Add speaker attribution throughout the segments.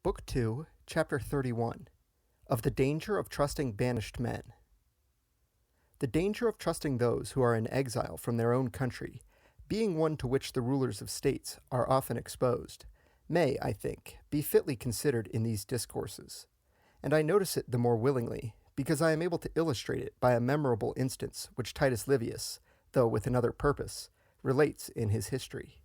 Speaker 1: Book 2, Chapter 31, of the Danger of Trusting Banished Men. The danger of trusting those who are in exile from their own country, being one to which the rulers of states are often exposed, may, I think, be fitly considered in these discourses, and I notice it the more willingly, because I am able to illustrate it by a memorable instance which Titus Livius, though with another purpose, relates in his history.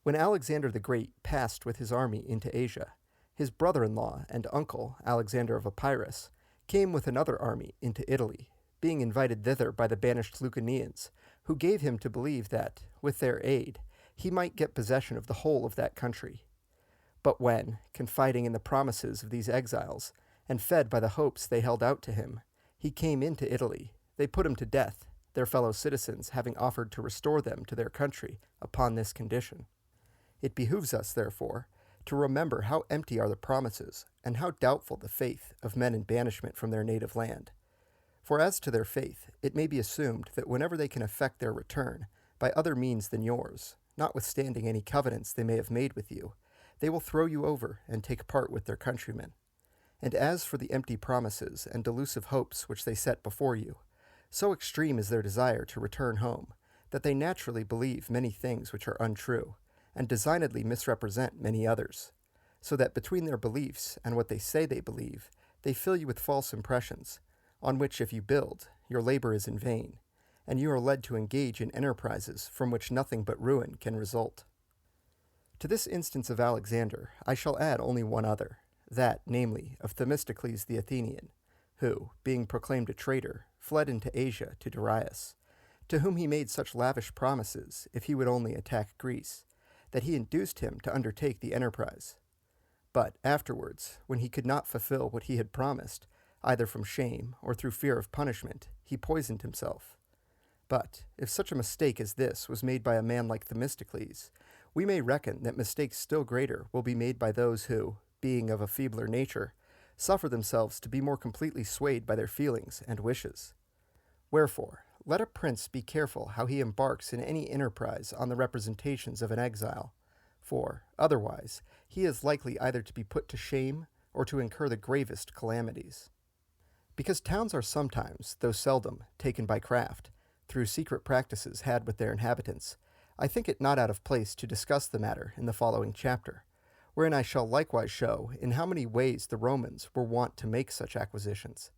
Speaker 1: When Alexander the Great passed with his army into Asia, his brother-in-law and uncle, Alexander of Epirus, came with another army into Italy, being invited thither by the banished Lucanians, who gave him to believe that, with their aid, he might get possession of the whole of that country. But when, confiding in the promises of these exiles, and fed by the hopes they held out to him, he came into Italy, they put him to death, their fellow citizens having offered to restore them to their country upon this condition. It behooves us, therefore, to remember how empty are the promises, and how doubtful the faith of men in banishment from their native land. For as to their faith, it may be assumed that whenever they can effect their return, by other means than yours, notwithstanding any covenants they may have made with you, they will throw you over and take part with their countrymen. And as for the empty promises and delusive hopes which they set before you, so extreme is their desire to return home, that they naturally believe many things which are untrue, and designedly misrepresent many others, so that between their beliefs and what they say they believe, they fill you with false impressions, on which if you build, your labor is in vain, and you are led to engage in enterprises from which nothing but ruin can result. To this instance of Alexander I shall add only one other, that, namely, of Themistocles the Athenian, who, being proclaimed a traitor, fled into Asia to Darius, to whom he made such lavish promises if he would only attack Greece, that he induced him to undertake the enterprise. But afterwards, when he could not fulfill what he had promised, either from shame or through fear of punishment, he poisoned himself. But if such a mistake as this was made by a man like Themistocles, we may reckon that mistakes still greater will be made by those who, being of a feebler nature, suffer themselves to be more completely swayed by their feelings and wishes. Wherefore, let a prince be careful how he embarks in any enterprise on the representations of an exile, for, otherwise, he is likely either to be put to shame or to incur the gravest calamities. Because towns are sometimes, though seldom, taken by craft, through secret practices had with their inhabitants, I think it not out of place to discuss the matter in the following chapter, wherein I shall likewise show in how many ways the Romans were wont to make such acquisitions.